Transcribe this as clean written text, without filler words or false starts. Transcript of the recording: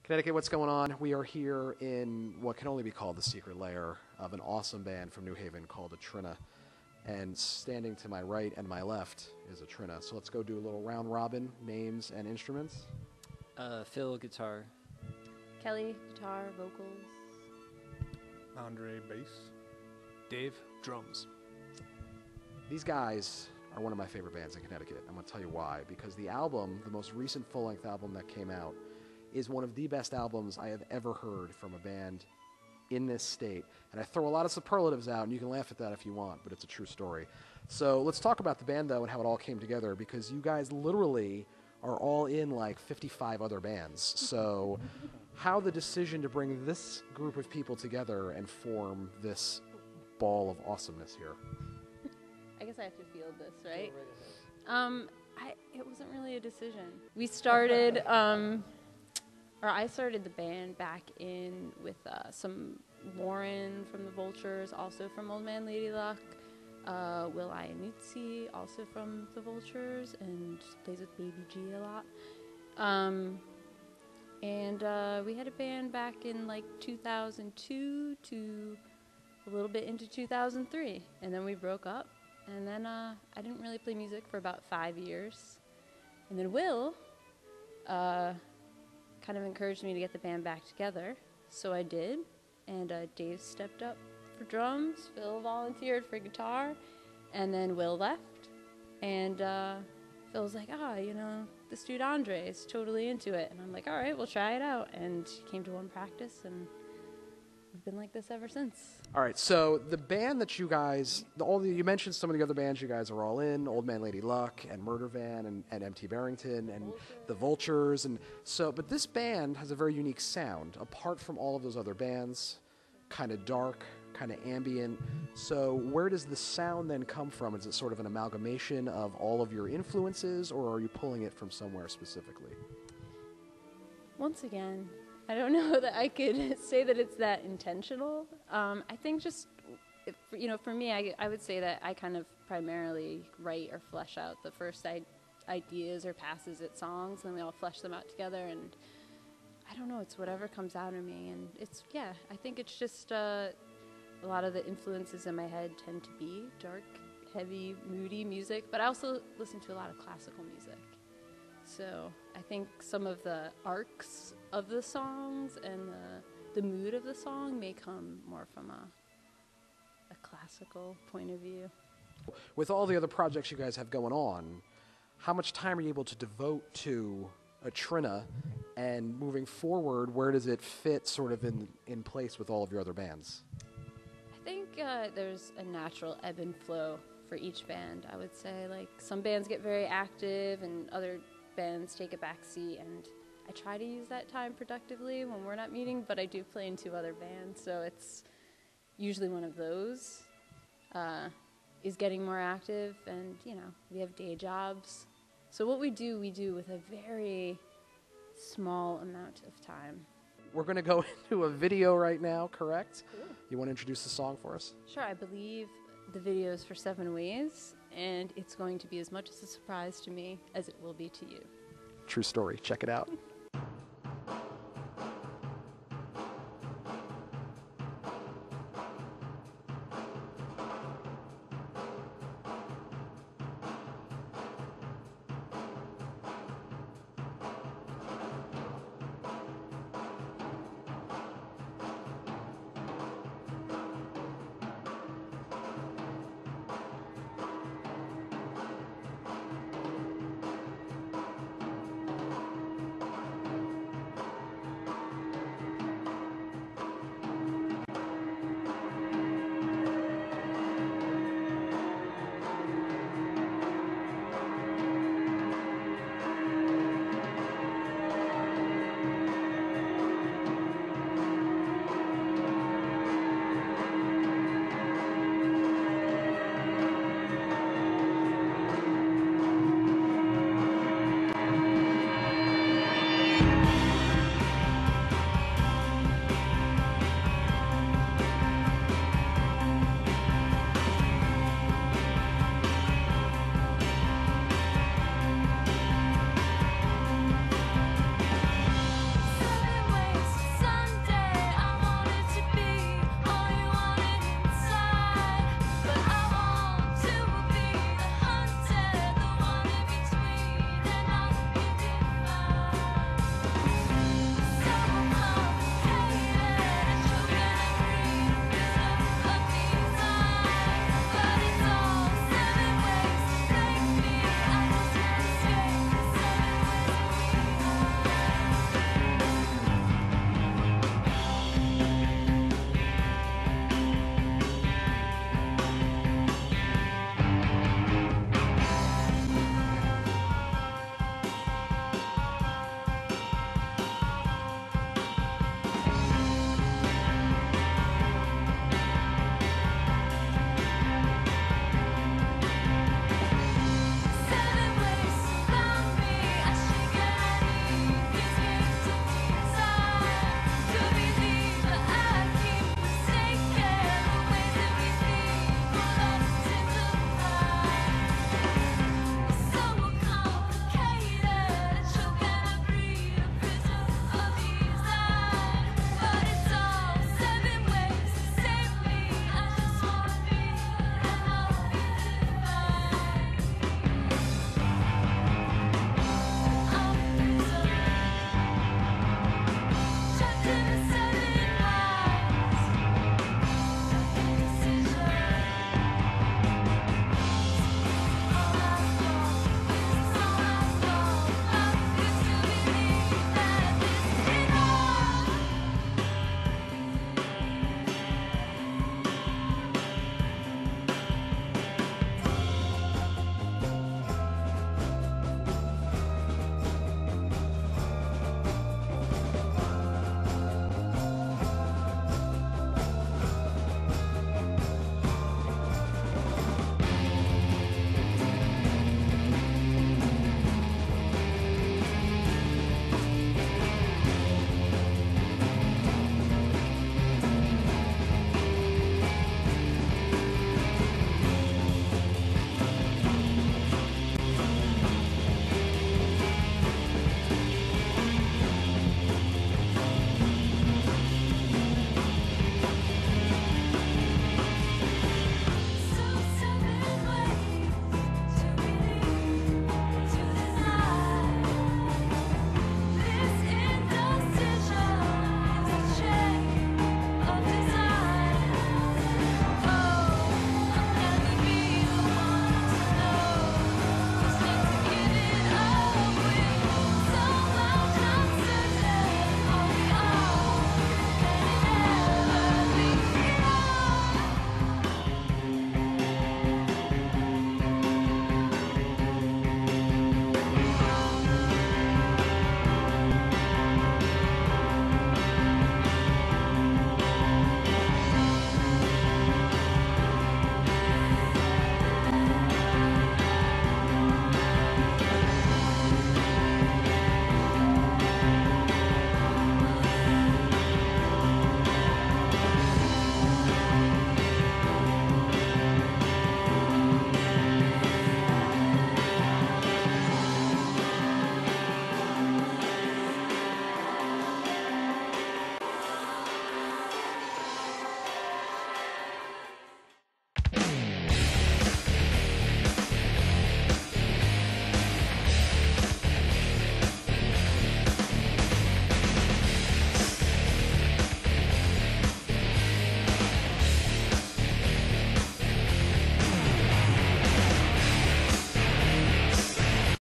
Connecticut, what's going on? We are here in what can only be called the secret lair of an awesome band from New Haven called Atrina. And standing to my right and my left is Atrina. So let's go do a little round robin, names and instruments. Phil, guitar. Kelly, guitar, vocals. Andre, bass. Dave, drums. These guys are one of my favorite bands in Connecticut. I'm going to tell you why. Because the album, the most recent full-length album that came out, is one of the best albums I have ever heard from a band in this state. And I throw a lot of superlatives out, and you can laugh at that if you want, but it's a true story. So let's talk about the band, though, and how it all came together, because you guys literally are all in like 55 other bands. So how the decision to bring this group of people together and form this ball of awesomeness here? I guess I have to field this, right? It wasn't really a decision. We started, I started the band back in with some Warren from the Vultures, also from Old Man Lady Luck, Will Iannuzzi, also from the Vultures, and plays with Baby G a lot. And we had a band back in like 2002 to a little bit into 2003, and then we broke up. And then I didn't really play music for about 5 years. And then Will kind of encouraged me to get the band back together. So I did. And Dave stepped up for drums. Phil volunteered for guitar. And then Will left. And Phil was like, this dude Andre is totally into it. And I'm like, all right, we'll try it out. And he came to one practice, and we've been like this ever since. All right, so the band that you guys, you mentioned some of the other bands you guys are all in, Old Man Lady Luck and Murder Van and M.T. Barrington and the Vultures. And so, but this band has a very unique sound, apart from all of those other bands, kind of dark, kind of ambient. So where does the sound then come from? Is it sort of an amalgamation of all of your influences, or are you pulling it from somewhere specifically? Once again, I don't know that I could say that it's that intentional. I think just, for me, I would say that I kind of primarily write or flesh out the first ideas or passes at songs, and then we all flesh them out together, and I don't know, it's whatever comes out of me, and I think it's just a lot of the influences in my head tend to be dark, heavy, moody music, but I also listen to a lot of classical music. So I think some of the arcs of the songs and the mood of the song may come more from a classical point of view. With all the other projects you guys have going on, how much time are you able to devote to Atrina, and moving forward, where does it fit sort of in place with all of your other bands? I think there's a natural ebb and flow for each band. I would say, like, some bands get very active and other bands take a back seat, and I try to use that time productively when we're not meeting, but I do play in 2 other bands, so it's usually one of those is getting more active, and we have day jobs. So what we do with a very small amount of time. We're going to go into a video right now, correct? Cool. You want to introduce the song for us? Sure, I believe the video is for 7 Ways, and it's going to be as much as a surprise to me as it will be to you. True story. Check it out.